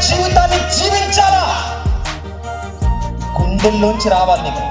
జీవితాన్ని జీవించాలా, గుండెల్లోంచి రావాలి నీకు.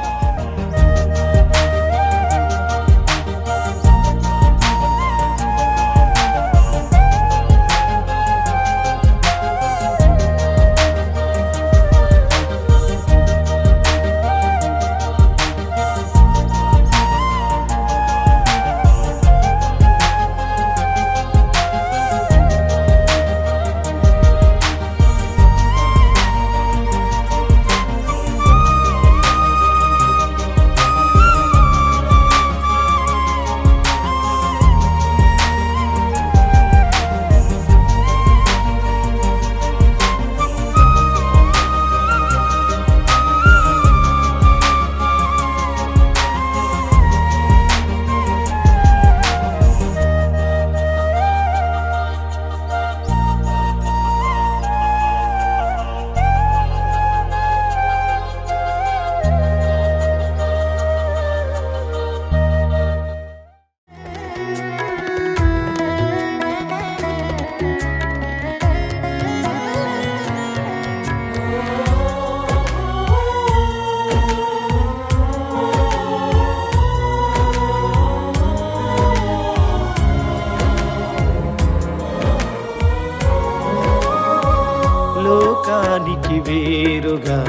లోకానికి వేరుగా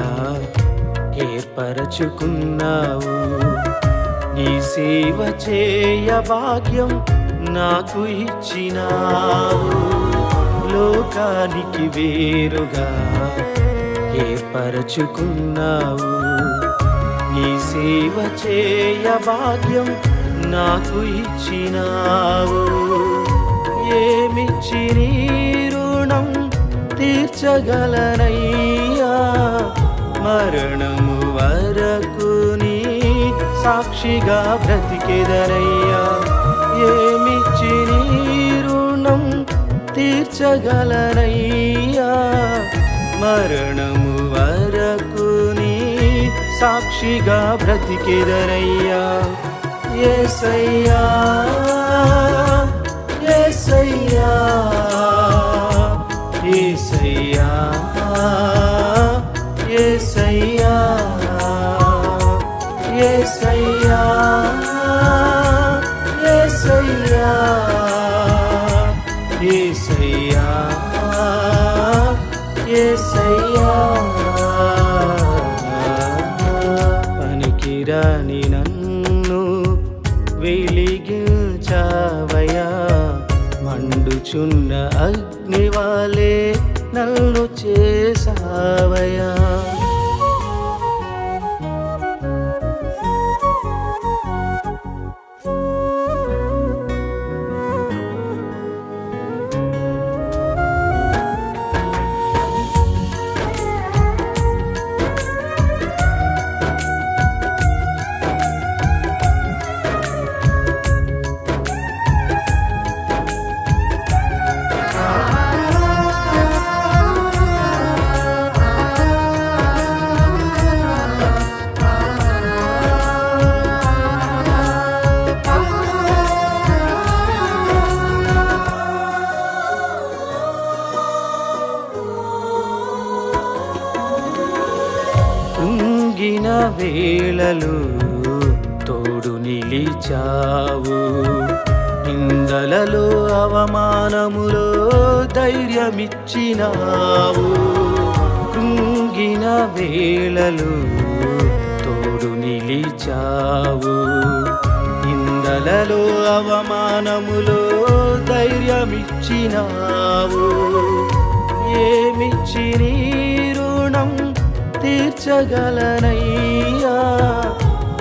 ఏర్పరచుకున్నావు, నీ సేవ చేయ భాగ్యం నాకు ఇచ్చినావు. లోకానికి వేరుగా ఏర్పరచుకున్నావు, నీ సేవ చేయ భాగ్యం నాకు ఇచ్చినావు. ఏమిచ్చి నీ రుణం తీర్చగలనయ్యా, మరణము వరకు నీ సాక్షిగా బ్రతికెదనయ్యా. ఏమిచ్చి నీ రుణం తీర్చగలనయ్యా, మరణము వరకు నీ సాక్షిగా బ్రతికెదనయ్యా. యేసయ్యా యేసయ్యా యేసయ్యా యేసయ్యా యేసయ్యా యేసయ్యా యేసయ్యా యేసయ్యా. పనికిరాని నన్ను వెలిగించావయ్యా, మండుచున్న అగ్నివాలే నన్ను చేసావయ్యా. కృంగిన వేళలు తోడు నిలిచావు, నిందలలో అవమానములో ధైర్యమిచ్చినావు. కృంగిన వేళలు తోడు నిలిచావు, నిందలలో అవమానములో ధైర్యమిచ్చినావు. ఏమిచ్చి నీ రుణం తీర్చగలనయ్యా,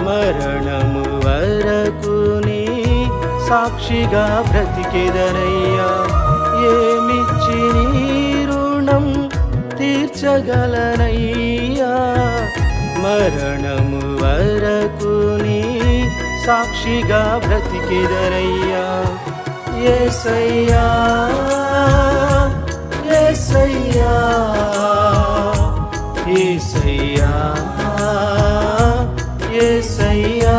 మరణము వరకు నీ సాక్షిగా బ్రతికెదనయ్యా. ఏమిచ్చి నీ రుణం తీర్చగలనయ్యా, మరణము వరకు నీ సాక్షిగా బ్రతికెదనయ్యా. యేసయ్యా యేసయ్యా యేసయ్యా యేసయ్యా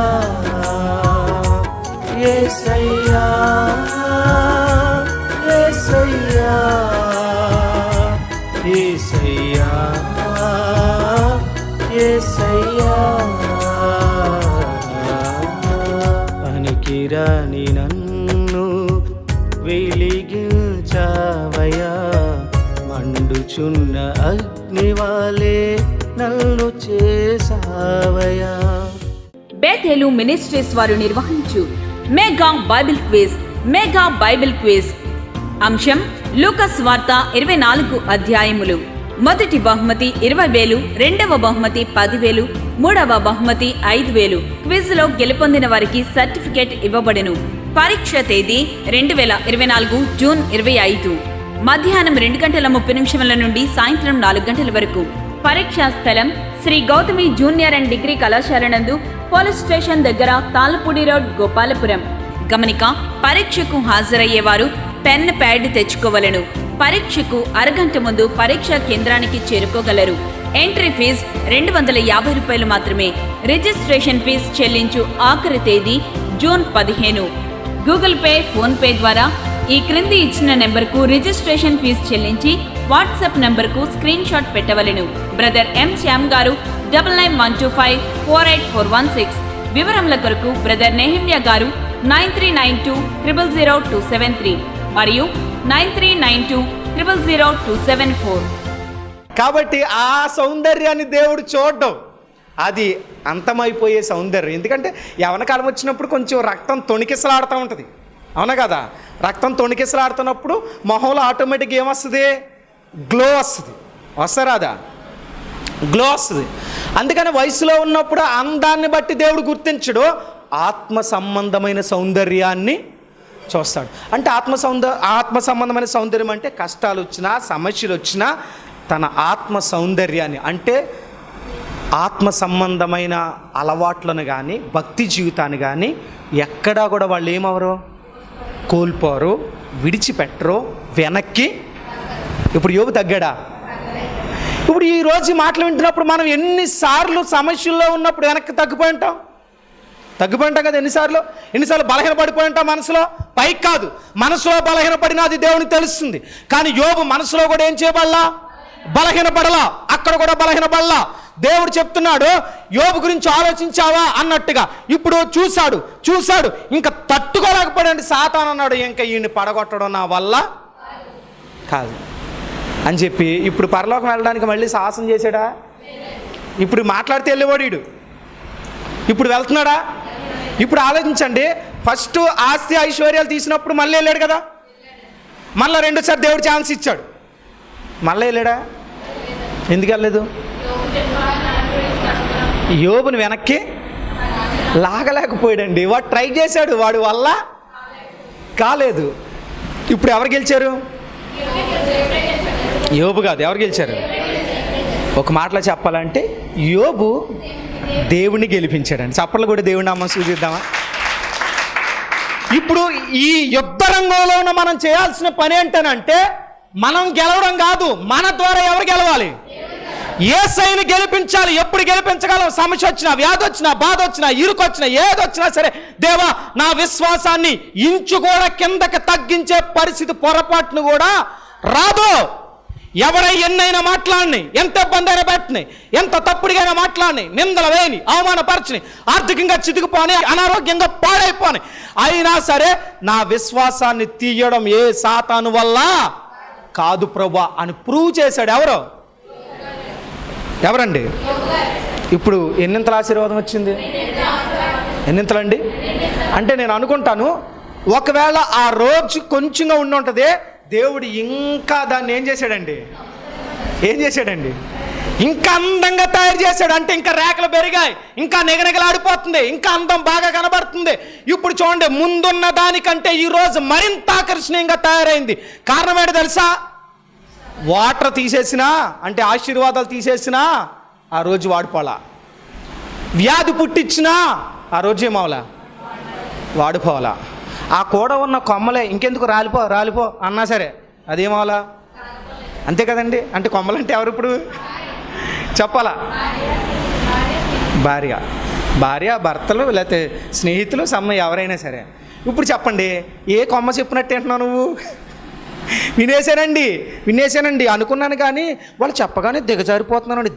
యేసయ్యా యేసయ్యా యేసయ్యా మండుచున్న అగ్నివాలే నన్ను చేసావయా. బేతేలు మినిస్ట్రీస్ వారు నిర్వహించు మెగా బైబిల్ క్విజ్. అంశం లూకాస్ వార్త 24 అధ్యాయములు. మొదటి బహుమతి 20,000, రెండవ బహుమతి 10,000, మూడవ బహుమతి 5,000. క్విజ్ లో గెలుపొందిన వారికి సర్టిఫికేట్ ఇవ్వబడెను. పరీక్ష తేదీ 2024 జూన్ 25 మధ్యాహ్నం 2:30 నుండి సాయంత్రం 4 గంటల వరకు. పరీక్షా స్థలం Shri Gautami junior and degree కళాశాల నందు, పోలీస్ స్టేషన్ దగ్గర, తాళ్ళపూడి రోడ్, గోపాలపురం. గమనిక: పరీక్షకు హాజరయ్యేవారు పెన్, ప్యాడ్ తెచ్చుకోవలను. పరీక్షకు అరగంట ముందు పరీక్షా కేంద్రానికి చేరుకోగలరు. ఎంట్రీ ఫీజు 250 రూపాయలు మాత్రమే. రిజిస్ట్రేషన్ ఫీజు చెల్లించు ఆఖరి తేదీ June 15. Google Pay, PhonePe ద్వారా ఈ క్రింది ఇచ్చిన నెంబర్కు రిజిస్ట్రేషన్ ఫీజు చెల్లించి వాట్సాప్ నెంబర్కు స్క్రీన్ షాట్ పెట్టవలెను. Brother M Shyam garu 9912548416. వివరముల కొరకు బ్రదర్ నెహమ్యా గారు 9392000273 మరియు 9392000274. కాబట్టి ఆ సౌందర్యాన్ని దేవుడు చూడడం అది అంతమైపోయే సౌందర్యం. ఎందుకంటే యవన కాలం వచ్చినప్పుడు కొంచెం రక్తం తొణికిసలాడుతూ ఉంటుంది, అవునా కదా? రక్తం తొణికిసలాడుతున్నప్పుడు మొహంలో ఆటోమేటిక్గా ఏమొస్తుంది? గ్లో వస్తుంది. వస్తారాదా? గ్లో వస్తుంది. అందుకని వయసులో ఉన్నప్పుడు అందాన్ని బట్టి దేవుడు గుర్తించడు, ఆత్మ సంబంధమైన సౌందర్యాన్ని చూస్తాడు. అంటే ఆత్మ సంబంధమైన సౌందర్యం అంటే కష్టాలు వచ్చినా, సమస్యలు వచ్చినా తన ఆత్మ సౌందర్యాన్ని, అంటే ఆత్మ సంబంధమైన అలవాట్లను కానీ, భక్తి జీవితాన్ని కానీ ఎక్కడా కూడా వాళ్ళు ఏమవరు, కోల్పోరు, విడిచిపెట్టరు, వెనక్కి. ఇప్పుడు యోబు తగ్గాడా? ఇప్పుడు ఈరోజు మాటలు వింటున్నప్పుడు మనం ఎన్నిసార్లు సమస్యల్లో ఉన్నప్పుడు వెనక్కి తగ్గిపోయి ఉంటాం కదా? ఎన్నిసార్లు బలహీనపడిపోయి ఉంటాం మనసులో. పైకి కాదు, మనసులో బలహీనపడినా అది దేవునికి తెలుస్తుంది. కానీ యోబు మనసులో కూడా ఏం చేయబడలా? బలహీనపడలా. అక్కడ కూడా బలహీనపడలా. దేవుడు చెప్తున్నాడు, యోబు గురించి ఆలోచించావా అన్నట్టుగా. ఇప్పుడు చూశాడు ఇంకా తట్టుకోలేకపోయాడు. సాతాను అన్నాడు, ఇంకా ఈయన్ని పడగొట్టడం నా వల్ల కాదు అని చెప్పి ఇప్పుడు పరలోకం వెళ్ళడానికి మళ్ళీ సాహసం చేశాడా? ఇప్పుడు మాట్లాడితే వెళ్ళేవాడు వీడు. ఇప్పుడు వెళ్తున్నాడా? ఇప్పుడు ఆలోచించండి. ఫస్ట్ ఆస్తి ఐశ్వర్యాలు తీసినప్పుడు మళ్ళీ వెళ్ళాడు కదా, మళ్ళీ రెండోసారి దేవుడు ఛాన్స్ ఇచ్చాడు, మళ్ళీ వెళ్ళాడా? ఎందుకు వెళ్ళలేదు? యోబుని వెనక్కి లాగలేకపోయాడండి. వాడు ట్రై చేశాడు, వాడి వల్ల కాలేదు. ఇప్పుడు ఎవరు గెలిచారు? యోబు కాదు, ఎవరు గెలిచారు? ఒక మాటలో చెప్పాలంటే యోబు దేవుణ్ణి గెలిపించాడండి. చప్పట్లు కూడా దేవుని నామం సూచిద్దామా? ఇప్పుడు ఈ యుద్ధ రంగంలో ఉన్న మనం చేయాల్సిన పని ఏంటనంటే, మనం గెలవడం కాదు, మన ద్వారా ఎవరు గెలవాలి? యేసయ్యని గెలిపించాలి. ఎప్పుడు గెలిపించగలం? సమస్య వచ్చినా, వ్యాధి వచ్చినా, బాధ వచ్చినా, ఇరుకు వచ్చినా, ఏదొచ్చినా సరే, దేవా నా విశ్వాసాన్ని ఇంచు కూడా కిందకి తగ్గించే పరిస్థితి పొరపాటును కూడా రాదు. ఎవరై ఎన్నైనా మాట్లాడిని, ఎంత ఇబ్బంది అయినా పెట్టని, ఎంత తప్పుడుగైనా మాట్లాడిని, నిందలు వేయని, అవమానపరచని, ఆర్థికంగా చితికిపోని, అనారోగ్యంగా పాడైపోని, అయినా సరే నా విశ్వాసాన్ని తీయడం ఏ సాతాను వల్ల కాదు ప్రభువా అని ప్రూవ్ చేశాడు. ఎవరండి? ఇప్పుడు ఎన్నింతల ఆశీర్వాదం వచ్చింది? ఎన్నింతలండి? అంటే నేను అనుకుంటాను, ఒకవేళ ఆ రోజు కొంచెంగా ఉండి ఉంటుంది, దేవుడు ఇంకా దాన్ని ఏం చేశాడండి? ఇంకా అందంగా తయారు చేశాడు. అంటే ఇంకా రేఖలు పెరిగాయి, ఇంకా నిగనిగలాడిపోతుంది, ఇంకా అందం బాగా కనబడుతుంది. ఇప్పుడు చూడండి, ముందున్న దానికంటే ఈరోజు మరింత ఆకర్షణీయంగా తయారైంది. కారణం ఏంటో తెలుసా? వాటర్ తీసేసినా, అంటే ఆశీర్వాదాలు తీసేసినా ఆ రోజు వాడిపోలా. వ్యాధి పుట్టించినా ఆ రోజు ఏమవలా? వాడిపోవాలా. ఆ కూడా ఉన్న కొమ్మలే ఇంకెందుకు రాలిపో అన్నా సరే అదేమవలా? అంతే కదండి. అంటే కొమ్మలంటే ఎవరు ఇప్పుడు చెప్పాలా? భార్య, భర్తలు, లేకపోతే స్నేహితులు, ఎవరైనా సరే. ఇప్పుడు చెప్పండి, ఏ కొమ్మ చెప్పినట్టు అంటున్నావు నువ్వు? వినేశానండి అనుకున్నాను, కానీ వాళ్ళు చెప్పగానే దిగజారిపోతున్నానండి.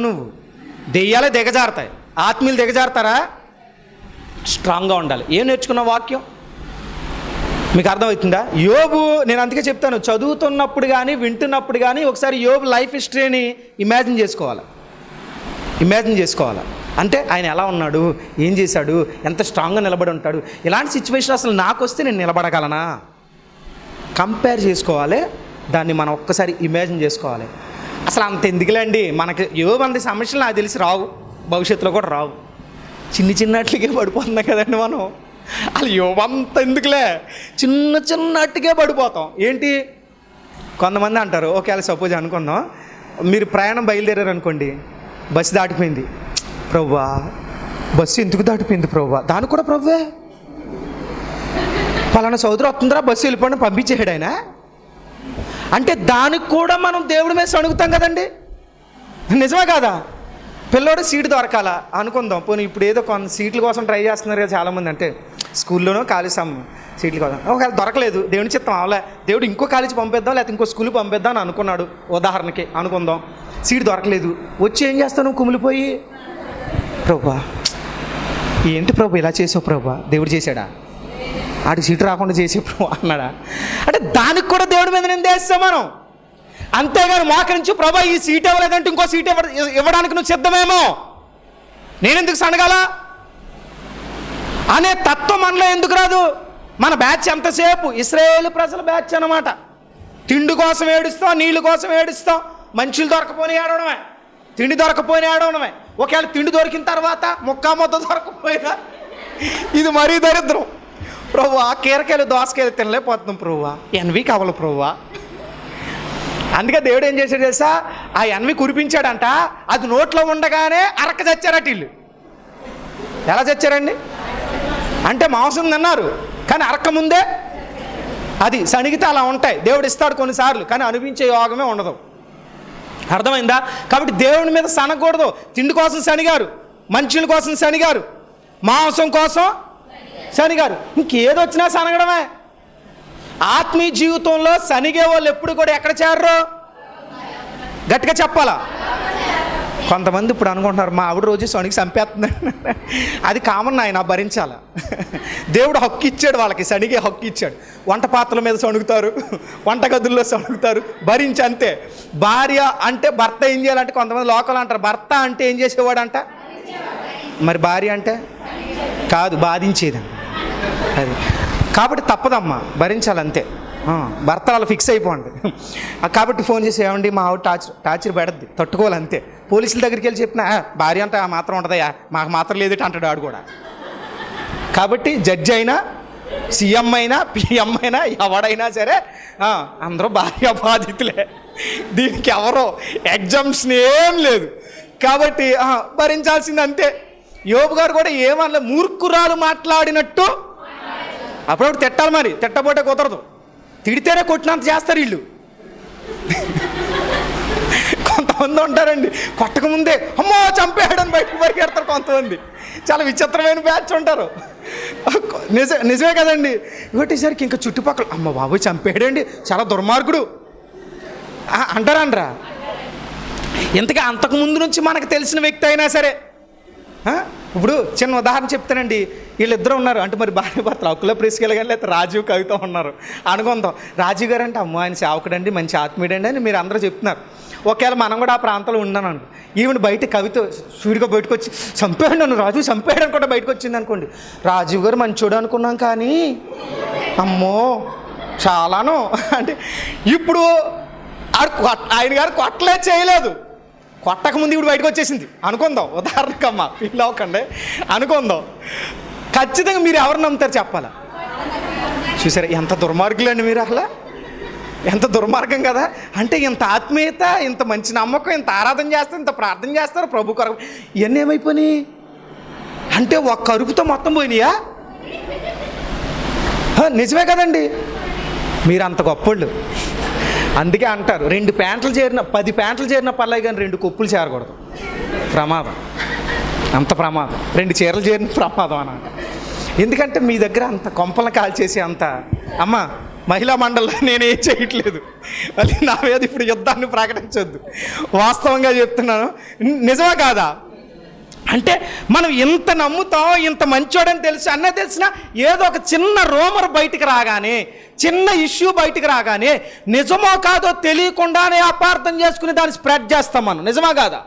నువ్వు దెయ్యాలే దిగజారుతాయి, ఆత్మీయులు దిగజారుతారా? స్ట్రాంగ్గా ఉండాలి. ఏం నేర్చుకున్న వాక్యం? మీకు అర్థమవుతుందా? యోబు, నేను అందుకే చెప్తాను, చదువుతున్నప్పుడు కానీ వింటున్నప్పుడు కానీ ఒకసారి యోబు లైఫ్ హిస్టరీని ఇమాజిన్ చేసుకోవాలి. అంటే ఆయన ఎలా ఉన్నాడు, ఏం చేశాడు, ఎంత స్ట్రాంగ్గా నిలబడి ఉంటాడు. ఇలాంటి సిచ్యువేషన్ అసలు నాకు వస్తే నేను నిలబడగలనా కంపేర్ చేసుకోవాలి. దాన్ని మనం ఒక్కసారి ఇమాజిన్ చేసుకోవాలి. అసలు అంత ఎందుకులేండి, మనకి యోబు అంత సమస్యలు నాకు తెలిసి రావు, భవిష్యత్తులో కూడా రావు. చిన్నటికే పడిపోతున్నాం కదండి మనం. అసలు యోబు అంత ఎందుకులే, చిన్నటికే పడిపోతాం. ఏంటి, కొంతమంది అంటారు, ఒకవేళ సపోజ్ అనుకుందాం, మీరు ప్రయాణం బయలుదేరారు అనుకోండి, బస్సు దాటిపోయింది. ప్రభువా, బస్సు ఎందుకు దాటిపోయింది ప్రభువా? దానికి కూడా ప్రభువే, పలానా సోదరు వస్తుందిరా, బస్సు వెళ్ళిపోయిన పంపించేసాడు ఆయన. అంటే దానికి కూడా మనం దేవుడి మీద సణుగుతాం కదండి, నిజమే కాదా? పిల్లోడు సీటు దొరకాల అనుకుందాం, పోనీ ఇప్పుడు ఏదో కొంత సీట్ల కోసం ట్రై చేస్తున్నారు కదా చాలామంది, అంటే స్కూల్లోనో కాలేజ్ సీట్ల కోసం. ఒకవేళ దొరకలేదు, దేవుని చిత్తం అవలే, దేవుడు ఇంకో కాలేజీ పంపిద్దాం లేకపోతే ఇంకో స్కూల్ పంపిద్దాం అని అనుకున్నాడు, ఉదాహరణకి అనుకుందాం. సీటు దొరకలేదు, వచ్చి ఏం చేస్తాను, కుమిలిపోయి, ప్రభువా ఏంటి ప్రభు ఇలా చేసావు ప్రభువా? దేవుడు చేశాడా? ఆడికి సీటు రాకుండా చేసే ప్రభు అన్నాడా? అంటే దానికి కూడా దేవుడి మీద నిందేస్తాం మనం. అంతేగాని మోకరించి ప్రభా ఈ సీట్ ఇవ్వలేదంటే ఇంకో సీట్ ఇవ్వడానికి నువ్వు సిద్ధమేమో, నేనెందుకు సనగాల అనే తత్వం మనలో ఎందుకు రాదు? మన బ్యాచ్ ఎంతసేపు ఇశ్రాయేలు ప్రజల బ్యాచ్ అన్నమాట. తిండి కోసం ఏడుస్తాం, నీళ్ళు కోసం ఏడుస్తాం, మనుషులు దొరకపోని ఏడవడమే, తిండి దొరకపోయినా ఏడవడమే. ఒకవేళ తిండి దొరికిన తర్వాత మొత్తం దొరకపోయినా ఇది మరీ దరిద్రం. ప్రభువా కీరకాయలు దోసకాయలు తినలేకపోతున్నాం ప్రభువా, ఎన్వి కావాలి ప్రభువా. అందుకే దేవుడు ఏం చేశాడు తెలుసా? ఆ ఎన్వి కురిపించాడంట, అది నోట్లో ఉండగానే అరక చచ్చారట వీళ్ళు. ఎలా చచ్చారండి అంటే మాంసం తిన్నారు కానీ అరక ముందే అది సణిగితే అలా ఉంటాయి. దేవుడు ఇస్తాడు కొన్నిసార్లు, కానీ అనిపించే యోగమే ఉండదు. అర్థమైందా? కాబట్టి దేవుని మీద సనగకూడదు. తిండి కోసం శనిగారు, మనుషుల కోసం శనిగారు, మాంసం కోసం శనిగారు, ఇంకేదొచ్చినా సనగడమే. ఆత్మీయ జీవితంలో శనిగే వాళ్ళు ఎప్పుడు కూడా ఎక్కడ చేరరు? గట్టిగా చెప్పాలా? కొంతమంది ఇప్పుడు అనుకుంటున్నారు మా ఆవిడ రోజు శనికి చంపేస్తుంది. అది కామన్, ఆయన భరించాల. దేవుడు హక్కు ఇచ్చాడు వాళ్ళకి, శనిగే హక్కు ఇచ్చాడు. వంట పాత్రల మీద సణుగుతారు, వంటగదుల్లో సణుగుతారు, భరించి అంతే. భార్య అంటే భర్త ఏం చేయాలంటే కొంతమంది లోకల్ అంటారు, భర్త అంటే ఏం చేసేవాడంట, మరి భార్య అంటే కాదు బాధించేది అది. కాబట్టి తప్పదమ్మా, భరించాలంతే. భర్త వాళ్ళు ఫిక్స్ అయిపోండి. కాబట్టి ఫోన్ చేసి ఏమండి మా ఆవిడ టార్చర్ పెడద్ది, తట్టుకోవాలంతే. పోలీసుల దగ్గరికి వెళ్ళి చెప్పినా భార్య అంటే ఆ మాత్రం ఉంటుందయా, మాకు మాత్రం లేదట అంటాడు ఆడు కూడా. కాబట్టి జడ్జి అయినా, సీఎం అయినా, పిఎం అయినా, ఎవడైనా సరే అందరూ భార్య బాధితులే. దీనికి ఎవరో ఎగ్జామ్షన్ ఏం లేదు. కాబట్టి భరించాల్సింది అంతే. యోబు గారు కూడా ఏమన్నా మూర్ఖురాలు మాట్లాడినట్టు అప్పుడప్పుడు తిట్టాలి, మరి తిట్టబోటే కుదరదు. తిడితేనే కొట్టినంత చేస్తారు వీళ్ళు. కొంతమంది ఉంటారండి, కొట్టకముందే అమ్మో చంపేయడని బయటకు పరిగెడతారు కొంతమంది. చాలా విచిత్రమైన బ్యాచ్ ఉంటారు. నిజమే కదండి. ఒకటేసరికి ఇంకా చుట్టుపక్కల అమ్మ బాబు చంపేయడండి, చాలా దుర్మార్గుడు అంటారా? ఇంతగా అంతకుముందు నుంచి మనకు తెలిసిన వ్యక్తి అయినా సరే. ఇప్పుడు చిన్న ఉదాహరణ చెప్తానండి. వీళ్ళిద్దరూ ఉన్నారు అంటే మరి భార్య భర్తలు అక్కుల ప్రెస్కెళ్ళి కానీ లేకపోతే రాజీవ్ కవిత ఉన్నారు అనుకుందాం. రాజీవ్ గారు అంటే అమ్మో ఆయన సేవకుడండి, మంచి ఆత్మీయుడండి అని మీరు అందరూ చెప్తున్నారు. ఒకవేళ మనం కూడా ఆ ప్రాంతంలో ఉన్నానండి, ఈవెన్ బయట కవిత స్పీడ్గా బయటకు వచ్చి చంపేయండి నన్ను, రాజు చంపేయడానికి కూడా బయటకు వచ్చింది అనుకోండి. రాజీవ్ గారు మంచోడు అనుకున్నాం కానీ అమ్మో చాలాను అంటే ఇప్పుడు ఆయన గారు కొట్టలే చేయలేదు, కొట్టకముందు ఇప్పుడు బయటకు వచ్చేసింది అనుకుందాం. ఉదాహరణకమ్మా ఫీల్ అవ్వకండి, అనుకుందాం. ఖచ్చితంగా మీరు ఎవరు నమ్ముతారు చెప్పాలా? చూసారా ఎంత దుర్మార్గులండి మీరు, అసలు ఎంత దుర్మార్గం కదా. అంటే ఇంత ఆత్మీయత, ఇంత మంచి నమ్మకం, ఇంత ఆరాధన చేస్తారు, ఇంత ప్రార్థన చేస్తారు ప్రభు కొరకు, ఇవన్నీ ఏమైపోయినాయి అంటే ఒక్క అరుపుతో మొత్తం పోయినాయా? నిజమే కదండి. మీరు అంత గొప్పోళ్ళు. అందుకే అంటారు 2 ప్యాంట్లు చేరిన 10 ప్యాంట్లు చేరిన పర్లేదు కానీ 2 కొప్పులు చేరకూడదు, ప్రమాదం, అంత ప్రమాదం. 2 చీరలు చేరిన ప్రమాదం అన్నమాట. ఎందుకంటే మీ దగ్గర అంత కొంపలను కాల్చేసి అంత అమ్మ మహిళా మండలిలో నేనేం చేయట్లేదు, మళ్ళీ నా మీద ఇప్పుడు యుద్ధాన్ని ప్రకటించొద్దు. వాస్తవంగా చెప్తున్నాను, నిజమా కాదా? అంటే మనం ఇంత నమ్ముతాం, ఇంత మంచోడని తెలుసు అన్నీ తెలిసినా ఏదో ఒక చిన్న రూమర్ బయటికి రాగానే, చిన్న ఇష్యూ బయటికి రాగానే నిజమో కాదో తెలియకుండానే అపార్థం చేసుకుని దాన్ని స్ప్రెడ్ చేస్తాం మనం. నిజమా కాదా?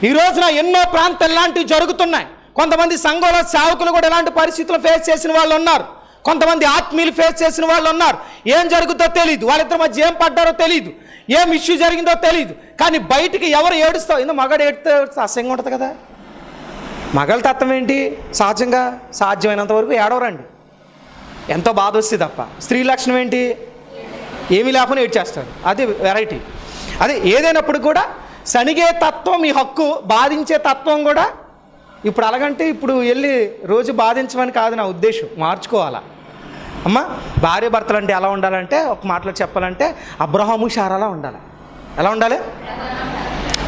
ఈ రోజున ఎన్నో ప్రాంతాలు ఇలాంటివి జరుగుతున్నాయి. కొంతమంది సంఘంలో సేవకులు కూడా ఇలాంటి పరిస్థితులు ఫేస్ చేసిన వాళ్ళు ఉన్నారు. కొంతమంది ఆత్మీయులు ఫేస్ చేసిన వాళ్ళు ఉన్నారు. ఏం జరుగుతుందో తెలియదు, వాళ్ళిద్దరి మధ్య ఏం పడ్డారో తెలియదు, ఏం ఇష్యూ జరిగిందో తెలియదు. కానీ బయటికి ఎవరు ఏడుస్తావు, ఇందులో మగాడు ఏడితే అసహ్యంగా ఉంటుంది కదా. మగళ్ళ తత్వం ఏంటి? సహజంగా సాధ్యమైనంత వరకు ఏడవరండి, ఎంతో బాధ వస్తుంది తప్ప. స్త్రీ లక్షణం ఏంటి? ఏమీ లేకుండా ఏడ్చేస్తారు. అది వెరైటీ. అదే ఏదైనప్పుడు కూడా సనిగే తత్వం మీ హక్కు, బాధించే తత్వం కూడా. ఇప్పుడు అలాగంటే ఇప్పుడు వెళ్ళి రోజు బాధించమని కాదు నా ఉద్దేశం, మార్చుకోవాలా. అమ్మ, భార్య భర్తలు అంటే ఎలా ఉండాలంటే ఒక మాటలో చెప్పాలంటే అబ్రహాము షారాలా ఉండాలి. ఎలా ఉండాలి?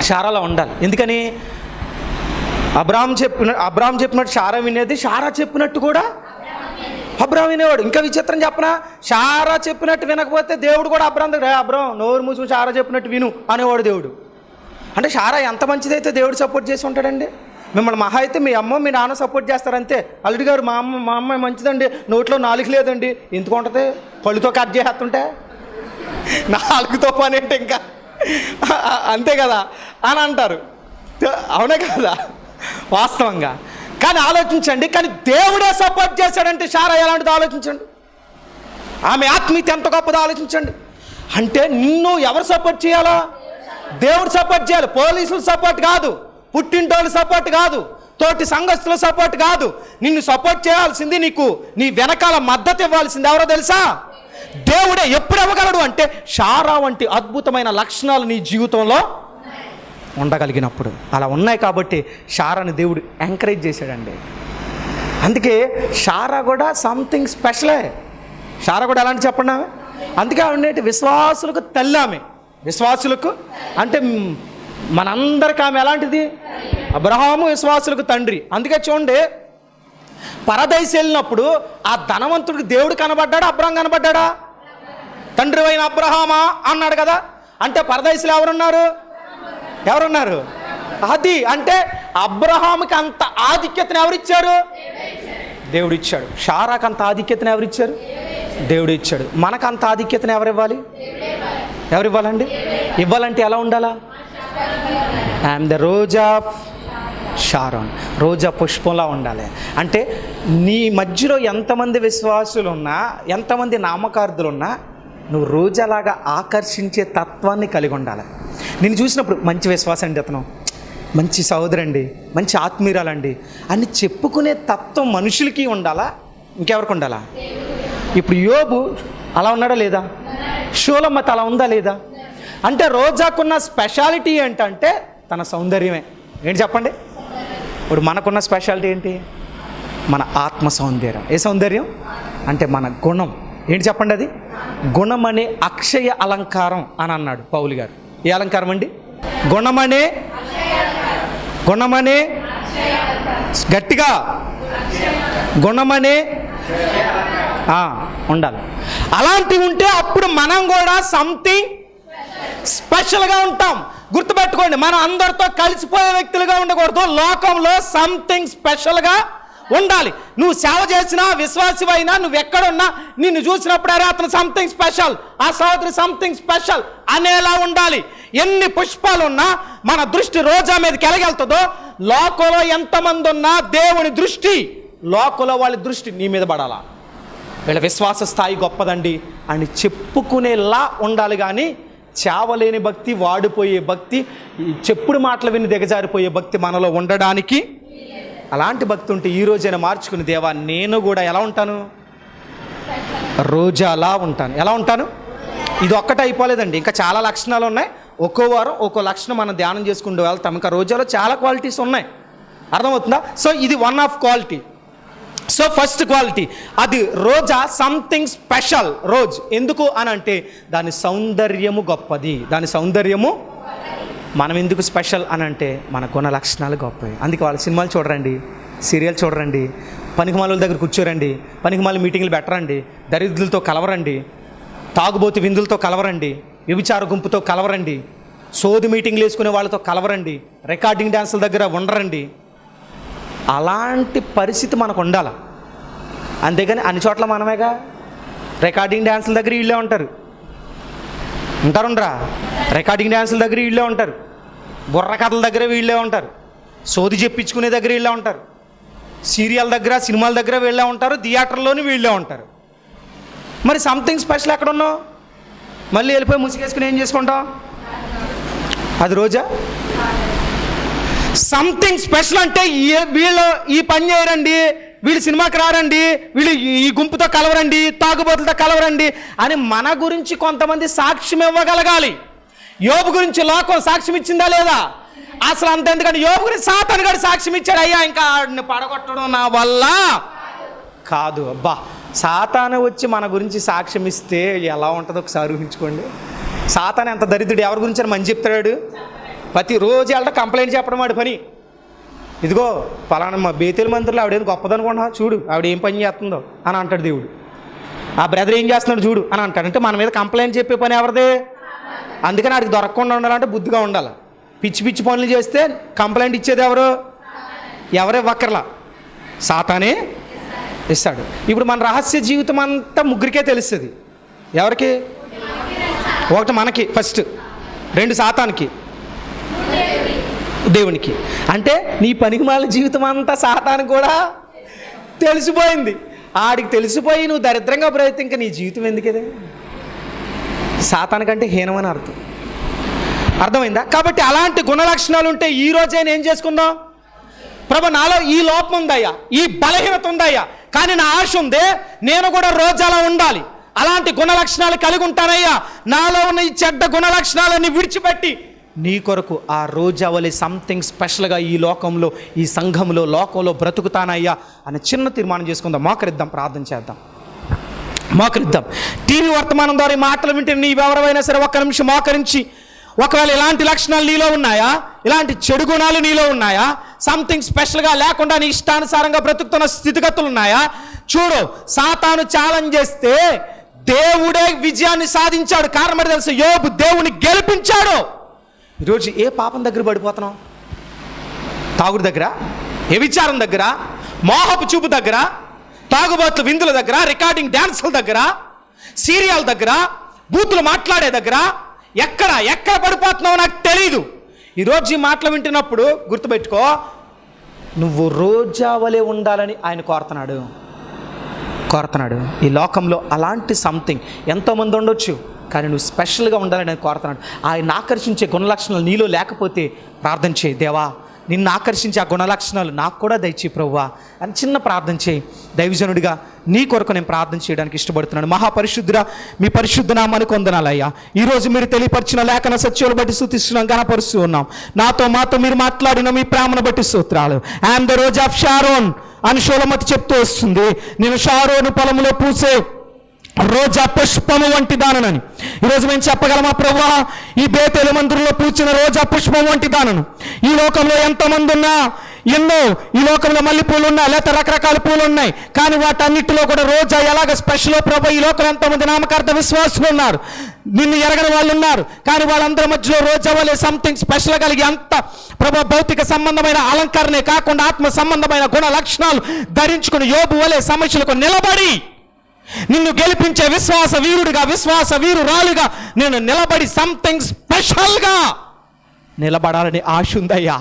షారాలా ఉండాలి. ఎందుకని? అబ్రాహం చెప్పినట్టు షారా వినేది, షారా చెప్పినట్టు కూడా అబ్రాహం వినేవాడు. ఇంకా విచిత్రం చెప్పనా, షారా చెప్పినట్టు వినకపోతే దేవుడు కూడా అబ్రాహం దగ్గర, అబ్రాహం నోరు మూసుకుని షారా చెప్పినట్టు విను అనేవాడు దేవుడు. అంటే షారా ఎంత మంచిదైతే దేవుడు సపోర్ట్ చేసి ఉంటాడండి. మిమ్మల్ని మహా అయితే మీ అమ్మ మీ నాన్న సపోర్ట్ చేస్తారంతే. అల్లుడి గారు మా అమ్మాయి మంచిదండి, నోట్లో నాలుగు లేదండి, ఎందుకు ఉంటుంది, పళ్ళుతో కట్ చేస్తుంటే నాలుగుతో పని అంటే ఇంకా అంతే కదా అని అంటారు. అవునే కదా వాస్తవంగా? కానీ ఆలోచించండి, కానీ దేవుడే సపోర్ట్ చేశాడంటే షారా ఎలాంటిదో ఆలోచించండి. ఆమె ఆత్మీయత ఎంత గొప్పదో ఆలోచించండి. అంటే నిన్ను ఎవరు సపోర్ట్ చేయాలా? దేవుడు సపోర్ట్ చేయాలి. పోలీసుల సపోర్ట్ కాదు, పుట్టింటోళ్ళ సపోర్ట్ కాదు, తోటి సంఘస్థుల సపోర్ట్ కాదు. నిన్ను సపోర్ట్ చేయాల్సింది, నీకు నీ వెనకాల మద్దతు ఇవ్వాల్సింది ఎవరో తెలుసా? దేవుడే. ఎప్పుడు ఇవ్వగలడు అంటే షారా వంటి అద్భుతమైన లక్షణాలు నీ జీవితంలో ఉండగలిగినప్పుడు. అలా ఉన్నాయి కాబట్టి షారాని దేవుడు ఎంకరేజ్ చేశాడండి. అందుకే షారా కూడా సంథింగ్ స్పెషలే. షారా కూడా ఎలాంటి చెప్పండి, అందుకే ఆవిడ విశ్వాసులకు తల్లి. ఆమె విశ్వాసులకు అంటే మనందరికీ ఆమె ఎలాంటిది? అబ్రహాము విశ్వాసులకు తండ్రి. అందుకే చూడండి, పరదేశం వెళ్ళినప్పుడు ఆ ధనవంతుడికి దేవుడు కనబడ్డాడా, అబ్రహాం కనబడ్డాడా? తండ్రి అయిన అబ్రహామా అన్నాడు కదా. అంటే పరదేశంలో ఎవరున్నారు? అది అంటే అబ్రహాముకి అంత ఆధిక్యతను ఎవరిచ్చారు? దేవుడు ఇచ్చాడు. షారాకు అంత ఆధిక్యతను ఎవరిచ్చారు? దేవుడు ఇచ్చాడు. మనకు అంత ఆధిక్యతను ఎవరివ్వాలి? ఎవరివ్వాలండి? ఇవ్వాలంటే ఎలా ఉండాలా? I'm the rose of Sharon, రోజా పుష్పంలా ఉండాలి. అంటే నీ మధ్యలో ఎంతమంది విశ్వాసులు ఉన్నా, ఎంతమంది నామకార్థులు ఉన్నా, నువ్వు రోజాలాగా ఆకర్షించే తత్వాన్ని కలిగి ఉండాలి. నేను చూసినప్పుడు మంచి విశ్వాసం అండి, అతను మంచి సహోదరండి, మంచి ఆత్మీయురాలండి అని చెప్పుకునే తత్వం మనుషులకి ఉండాలా, ఇంకెవరికి ఉండాలా? ఇప్పుడు యోబు అలా ఉన్నాడా లేదా? షోలమ్మత అలా ఉందా లేదా? అంటే రోజాకున్న స్పెషాలిటీ ఏంటంటే తన సౌందర్యమే. ఏంటి చెప్పండి? ఇప్పుడు మనకున్న స్పెషాలిటీ ఏంటి? మన ఆత్మ సౌందర్యం. ఏ సౌందర్యం అంటే మన గుణం. ఏంటి చెప్పండి? అది గుణం అనే అక్షయ అలంకారం అని అన్నాడు పౌలు గారు. ఏ అలంకారం అండి? గుణమనే గట్టిగా గుణమనే ఉండాలి. అలాంటివి ఉంటే అప్పుడు మనం కూడా సంథింగ్ స్పెషల్గా ఉంటాం. గుర్తుపెట్టుకోండి, మనం అందరితో కలిసిపోయే వ్యక్తులుగా ఉండకూడదు. లోకంలో సంథింగ్ స్పెషల్గా ఉండాలి. నువ్వు సేవ చేసినా, విశ్వాసమైనా, నువ్వు ఎక్కడున్నా నిన్ను చూసినప్పుడు అరే అతను సంథింగ్ స్పెషల్, ఆ సహోదరి సంథింగ్ స్పెషల్ అనేలా ఉండాలి. ఎన్ని పుష్పాలు ఉన్నా మన దృష్టి రోజా మీదకి ఎలాగెళ్తుందో, లోకంలో ఎంతమంది ఉన్నా దేవుని దృష్టి, లోకంలో వాళ్ళ దృష్టి నీ మీద పడాలా. వీళ్ళ విశ్వాస స్థాయి గొప్పదండి అని చెప్పుకునేలా ఉండాలి. కానీ చావలేని భక్తి, వాడిపోయే భక్తి, చెప్పుడు మాటలు విని దిగజారిపోయే భక్తి మనలో ఉండడానికి అలాంటి భక్తి ఉంటే ఈ రోజైనా మార్చుకుని, దేవా నేను కూడా ఎలా ఉంటాను? రోజాలా ఉంటాను. ఎలా ఉంటాను? ఇది ఒక్కటే అయిపోలేదండి, ఇంకా చాలా లక్షణాలు ఉన్నాయి. ఒక్కో వారం ఒక్కో లక్షణం మనం ధ్యానం చేసుకుంటూ వెళ్తాం. ఇంకా రోజాలో చాలా క్వాలిటీస్ ఉన్నాయి. అర్థమవుతుందా? సో ఇది one of quality. So first quality అది రోజా సంథింగ్ స్పెషల్. రోజ్ ఎందుకు అని అంటే దాని సౌందర్యము గొప్పది. దాని సౌందర్యము. మనం ఎందుకు స్పెషల్ అని అంటే మన గుణ లక్షణాలు గొప్పవి. అందుకే వాళ్ళ సినిమాలు చూడరండి, సీరియల్ చూడరండి, పనికిమాల దగ్గర కూర్చోరండి, పనికిమాల మీటింగ్లు పెట్టరండి, దరిద్రులతో కలవరండి, తాగుబోతు విందులతో కలవరండి, వ్యభిచార గుంపుతో కలవరండి, సోది మీటింగ్లు వేసుకునే వాళ్ళతో కలవరండి, రికార్డింగ్ డ్యాన్సుల దగ్గర ఉండరండి. అలాంటి పరిస్థితి మనకు ఉండాలి. అంతేగాని అన్ని చోట్ల మనమేగా. రికార్డింగ్ డ్యాన్సుల దగ్గర వీళ్ళే ఉంటారు, ఉంటారుండ్రా. రికార్డింగ్ డ్యాన్సుల దగ్గర వీళ్ళే ఉంటారు, బుర్ర కథల దగ్గర వీళ్ళే ఉంటారు, సోది చెప్పించుకునే దగ్గర వీళ్ళే ఉంటారు, సీరియల్ దగ్గర సినిమాల దగ్గర వీళ్ళే ఉంటారు, థియేటర్లోని వీళ్ళే ఉంటారు. మరి సంథింగ్ స్పెషల్ ఎక్కడ ఉన్నావు? మళ్ళీ వెళ్ళిపోయి ముసుగేసుకుని ఏం చేసుకుంటాం? అది రోజా? సంథింగ్ స్పెషల్ అంటే వీళ్ళు ఈ పని చేయరండి, వీళ్ళు సినిమాకి రారండి, వీళ్ళు ఈ గుంపుతో కలవరండి, తాగుబోతులతో కలవరండి అని మన గురించి కొంతమంది సాక్ష్యం ఇవ్వగలగాలి. యోబు గురించి లోకం సాక్ష్యం ఇచ్చిందా లేదా? అసలు అంత ఎందుకంటే యోబు గురించి సాతాను గారు సాక్ష్యం ఇచ్చాడు, అయ్యా ఇంకా ఆడిని పడగొట్టడం నా వల్ల కాదు. అబ్బా, సాతాను వచ్చి మన గురించి సాక్ష్యం ఇస్తే ఎలా ఉంటుందో ఒకసారి ఊహించుకోండి. సాతాను ఎంత దరిద్రుడు, ఎవరి గురించి అని మంచి చెప్తాడు. ప్రతిరోజు వెళ్ళటం కంప్లైంట్ చెప్పడం వాడి పని. ఇదిగో పలానా మా బేతేలు మందిరంలో ఆవిడేది గొప్పదనుకున్నా చూడు, ఆవిడ ఏం పని చేస్తుందో అని అంటాడు దేవుడు. ఆ బ్రదర్ ఏం చేస్తున్నాడు చూడు అని అంటాడు. అంటే మన మీద కంప్లైంట్ చెప్పే పని ఎవరిదే? అందుకని ఆడికి దొరకకుండా ఉండాలంటే బుద్ధిగా ఉండాలి. పిచ్చి పిచ్చి పనులు చేస్తే కంప్లైంట్ ఇచ్చేది ఎవరు? ఎవరే వక్కర్లా, సాతానే ఇస్తాడు. ఇప్పుడు మన రహస్య జీవితం అంతా ముగ్గురికే తెలుస్తుంది. ఎవరికి? ఒకటి మనకి ఫస్ట్, రెండు సాతానికి, దేవునికి. అంటే నీ పనికిమాలిన జీవితం అంతా సాతాను కూడా తెలిసిపోయింది. ఆడికి తెలిసిపోయి నువ్వు దరిద్రంగా బ్రతికి ఇంకా నీ జీవితం ఎందుకదే? సాతానికంటే హీనమని అర్థమైందా? కాబట్టి అలాంటి గుణలక్షణాలు ఉంటే ఈ రోజైనా ఏం చేసుకుందాం? ప్రభు నాలో ఈ లోపం ఉందయ్యా, ఈ బలహీనత ఉందయ్యా, కానీ నా ఆశ ఉందే నేను కూడా రోజు అలా ఉండాలి, అలాంటి గుణలక్షణాలు కలిగి ఉంటానయ్యా, నాలో ఉన్న ఈ చెడ్డ గుణలక్షణాలన్నీ విడిచిపెట్టి నీ కొరకు ఆ రోజు అవలే సంథింగ్ స్పెషల్గా ఈ లోకంలో, ఈ సంఘంలో, లోకంలో బ్రతుకుతానయ్యా అని చిన్న తీర్మానం చేసుకుందాం. మోకరిద్దాం, ప్రార్థన చేద్దాం, మోకరిద్దాం. టీవీ వర్తమానం ద్వారా ఈ మాటలు వింటే నీవెవరైనా సరే ఒక్క నిమిషం మోకరించి, ఒకవేళ ఇలాంటి లక్షణాలు నీలో ఉన్నాయా, ఇలాంటి చెడు గుణాలు నీలో ఉన్నాయా, సంథింగ్ స్పెషల్గా లేకుండా నీ ఇష్టానుసారంగా బ్రతుకుతున్న స్థితిగతులు ఉన్నాయా? చూడు, సాతాను ఛాలెంజ్ చేస్తే దేవుడే విజయాన్ని సాధించాడు. కారణం ఏంటో తెలుసు? యోబు దేవుని గెలిపించాడు. ఈరోజు ఏ పాపం దగ్గర పడిపోతున్నాం? తాగుడు దగ్గర, వ్యభిచారం దగ్గర, మోహపు చూపు దగ్గర, తాగుబోతుల విందుల దగ్గర, రికార్డింగ్ డ్యాన్సుల దగ్గర, సీరియల్ దగ్గర, బూతులు మాట్లాడే దగ్గర, ఎక్కడ పడిపోతున్నావో నాకు తెలీదు. ఈరోజు ఈ మాటలు వింటున్నప్పుడు గుర్తుపెట్టుకో, నువ్వు రోజా వలె ఉండాలని ఆయన కోరుతున్నాడు. ఈ లోకంలో అలాంటి సంథింగ్ ఎంతోమంది ఉండొచ్చు, కానీ నువ్వు స్పెషల్గా ఉండాలని నేను కోరుతున్నాడు. ఆయన ఆకర్షించే గుణలక్షణాలు నీలో లేకపోతే ప్రార్థన చేయి, దేవా నిన్ను ఆకర్షించే ఆ గుణలక్షణాలు నాకు కూడా దయచేయి ప్రభువా అని చిన్న ప్రార్థన చేయి. దైవజనుడిగా నీ కొరకు నేను ప్రార్థన చేయడానికి ఇష్టపడుతున్నాను. మహాపరిశుద్ధుడా, మీ పరిశుద్ధ నామానికి వందనాలయ్యా. ఈరోజు మీరు తెలియపరిచిన లేఖన సత్యాలు బట్టి స్తుతిస్తున్నాం, గణపరుస్తూ ఉన్నాం. మాతో మీరు మాట్లాడిన మీ ప్రేమను బట్టి స్తోత్రాలు. I'm the rose of Sharon అని షోలమతి చెప్తూ వస్తుంది. నేను షారోను పొలంలో పూసే రోజా పుష్పము వంటి దానని ఈరోజు మేము చెప్పగలమా ప్రభువా? ఈ బేతేలు మందిరంలో పూచిన రోజా పుష్పం వంటి దానను. ఈ లోకంలో ఎంతమంది ఉన్నా, ఎన్నో ఈ లోకంలో మల్లె పూలు ఉన్నాయి, లేకపోతే రకరకాల పూలు ఉన్నాయి, కానీ వాటన్నిటిలో కూడా రోజా ఎలాగ స్పెషల్ ప్రభు? ఈ లోకంలో ఎంతమంది నామకార్థ విశ్వాసులు ఉన్నారు, నిన్ను ఎరగని వాళ్ళు ఉన్నారు, కానీ వాళ్ళందరి మధ్యలో రోజా వలె సంథింగ్ స్పెషల్ కలిగి అంత ప్రభు భౌతిక సంబంధమైన అలంకరణే కాకుండా ఆత్మ సంబంధమైన గుణ లక్షణాలు ధరించుకుని యోబు వలె సమస్యలకు నిలబడి నిన్ను గెలిపించే విశ్వాస వీరుడిగా, విశ్వాస వీరురాలుగా నేను నిలబడి సంథింగ్ స్పెషల్గా నిలబడాలని ఆశ ఉందయ్యా.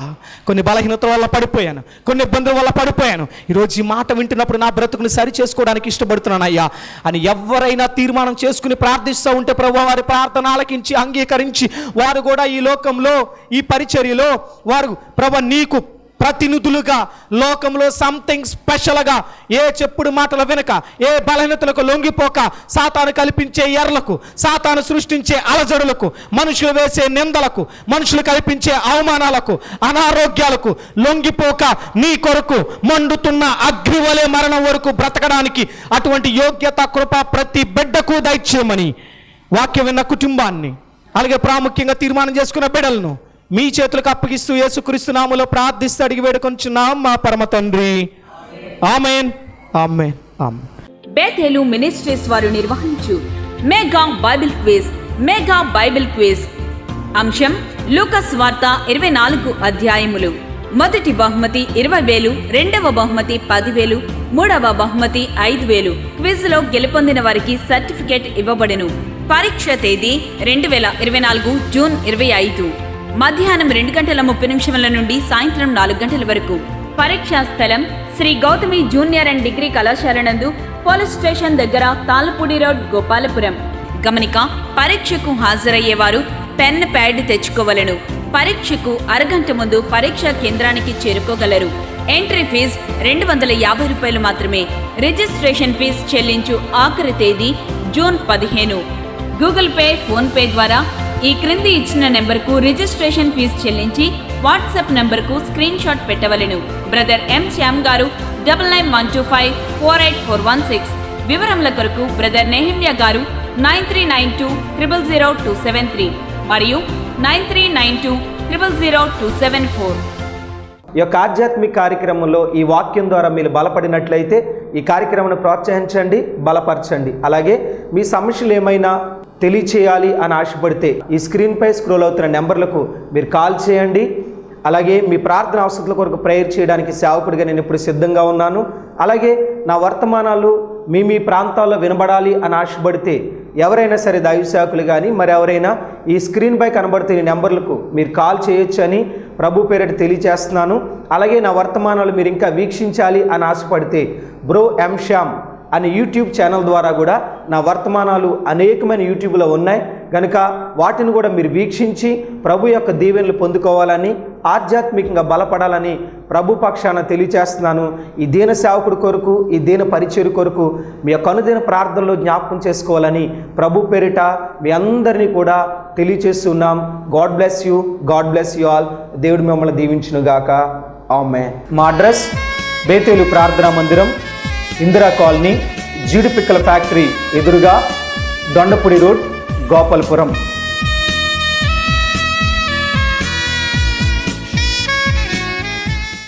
కొన్ని బలహీనతల వల్ల పడిపోయాను, కొన్ని ఇబ్బందుల వల్ల పడిపోయాను. ఈరోజు ఈ మాట వింటున్నప్పుడు నా బ్రతుకుని సరి చేసుకోవడానికి ఇష్టపడుతున్నాను అయ్యా అని ఎవరైనా తీర్మానం చేసుకుని ప్రార్థిస్తూ ఉంటే ప్రభు వారి ప్రార్థన ఆలకించి అంగీకరించి వారు కూడా ఈ లోకంలో, ఈ పరిచర్యలో వారు ప్రభు నీకు ప్రతినిధులుగా లోకంలో సంథింగ్ స్పెషల్గా ఏ చెప్పుడు మాటల వెనుక, ఏ బలహీనతలకు లొంగిపోక, సాతాను కల్పించే ఎర్లకు, సాతాను సృష్టించే అలజడులకు, మనుషులు వేసే నిందలకు, మనుషులు కల్పించే అవమానాలకు, అనారోగ్యాలకు లొంగిపోక నీ కొరకు మండుతున్న అగ్ని వలె మరణం వరకు బ్రతకడానికి అటువంటి యోగ్యత, కృప ప్రతి బిడ్డకు దయచేయమని వాక్యం విన్న కుటుంబాన్ని, అలాగే ప్రాముఖ్యంగా తీర్మానం చేసుకున్న బిడ్డలను మీ చేతులకు అప్పగిస్తూ యేసుక్రీస్తు నామములో ప్రార్థిస్తూ అడిగి వేడుకొంచున్నాం మా పరమ తండ్రి. ఆమేన్, ఆమేన్, ఆమేన్. బేతేలు మినిస్ట్రీస్ వారు నిర్వహించు మెగా బైబిల్ క్విజ్. అంశం లూకాసు వార్త 24 అధ్యాయములు. మొదటి బహుమతి 20,000, రెండవ బహుమతి 10,000, మూడవ బహుమతి 5,000. క్విజ్ లో గెలుపొందిన వారికి సర్టిఫికేట్ ఇవ్వబడెను. పరీక్ష తేదీ 2024 జూన్ 25 మధ్యాహ్నం 2:30 నుండి సాయంత్రం 4 గంటల వరకు. పరీక్షా స్థలం Shri Gautami junior and degree కళాశాల నందు, పోలీస్ స్టేషన్ దగ్గర, తాళ్ళపూడి రోడ్, గోపాలపురం. గమనిక: పరీక్షకు హాజరయ్యేవారు పెన్ ప్యాడ్ తెచ్చుకోవలెను. పరీక్షకు అరగంట ముందు పరీక్షా కేంద్రానికి చేరుకోగలరు. ఎంట్రీ ఫీజు 250 రూపాయలు మాత్రమే. రిజిస్ట్రేషన్ ఫీజు చెల్లించు ఆఖరి తేదీ June 15. Google Pay, PhonePe ద్వారా ఈ క్రింది ఇచ్చిన నెంబర్కు రిజిస్ట్రేషన్ ఫీజు చెల్లించి వాట్సాప్ నెంబర్కు స్క్రీన్ షాట్ పెట్టవలెను. Brother M Shyam garu 9912548416. వివరముల కొరకు బ్రదర్ నెహమ్యా గారు 9392000273 మరియు 9392000274. ఈ యొక్క ఆధ్యాత్మిక కార్యక్రమంలో ఈ వాక్యం ద్వారా మీరు బలపడినట్లయితే ఈ కార్యక్రమాన్ని ప్రోత్సహించండి, బలపరచండి. అలాగే మీ సమస్యలు ఏమైనా తెలియచేయాలి అని ఆశపడితే ఈ స్క్రీన్పై స్క్రోల్ అవుతున్న నెంబర్లకు మీరు కాల్ చేయండి. అలాగే మీ ప్రార్థన అవసరాల కొరకు ప్రేయర్ చేయడానికి సేవకుడిగా నేను ఇప్పుడు సిద్ధంగా ఉన్నాను. అలాగే నా వర్తమానాలు మీ ప్రాంతాల్లో వినబడాలి అని ఆశపడితే ఎవరైనా సరే దైవ సేవకులు కానీ మరి ఎవరైనా ఈ స్క్రీన్పై కనబడుతున్న నెంబర్లకు మీరు కాల్ చేయొచ్చు అని ప్రభు పేరిట తెలియజేస్తున్నాను. అలాగే నా వర్తమానాలు మీరు ఇంకా వీక్షించాలి అని ఆశపడితే బ్రో ఎం శ్యామ్ అనే యూట్యూబ్ ఛానల్ ద్వారా కూడా నా వర్తమానాలు అనేకమైన యూట్యూబ్లో ఉన్నాయి కనుక వాటిని కూడా మీరు వీక్షించి ప్రభు యొక్క దీవెనలు పొందుకోవాలని, ఆధ్యాత్మికంగా బలపడాలని ప్రభు పక్షాన తెలియచేస్తున్నాను. ఈ దీన సేవకుడి కొరకు, ఈ దీన పరిచర్య కొరకు మీ యొక్క అనుదిన ప్రార్థనలో జ్ఞాపకం చేసుకోవాలని ప్రభు పేరిట మీ అందరినీ కూడా తెలియచేస్తున్నాం. God bless you, God bless you all. దేవుడు మిమ్మల్ని దీవించునుగాక. ఆమేన్. మా అడ్రస్ బేతేలు ప్రార్థనా మందిరం, ఇందిరా కాలనీ, జీడిపిక్కల ఫ్యాక్టరీ ఎదురుగా, దొండపూడి రోడ్, గోపాలపురం.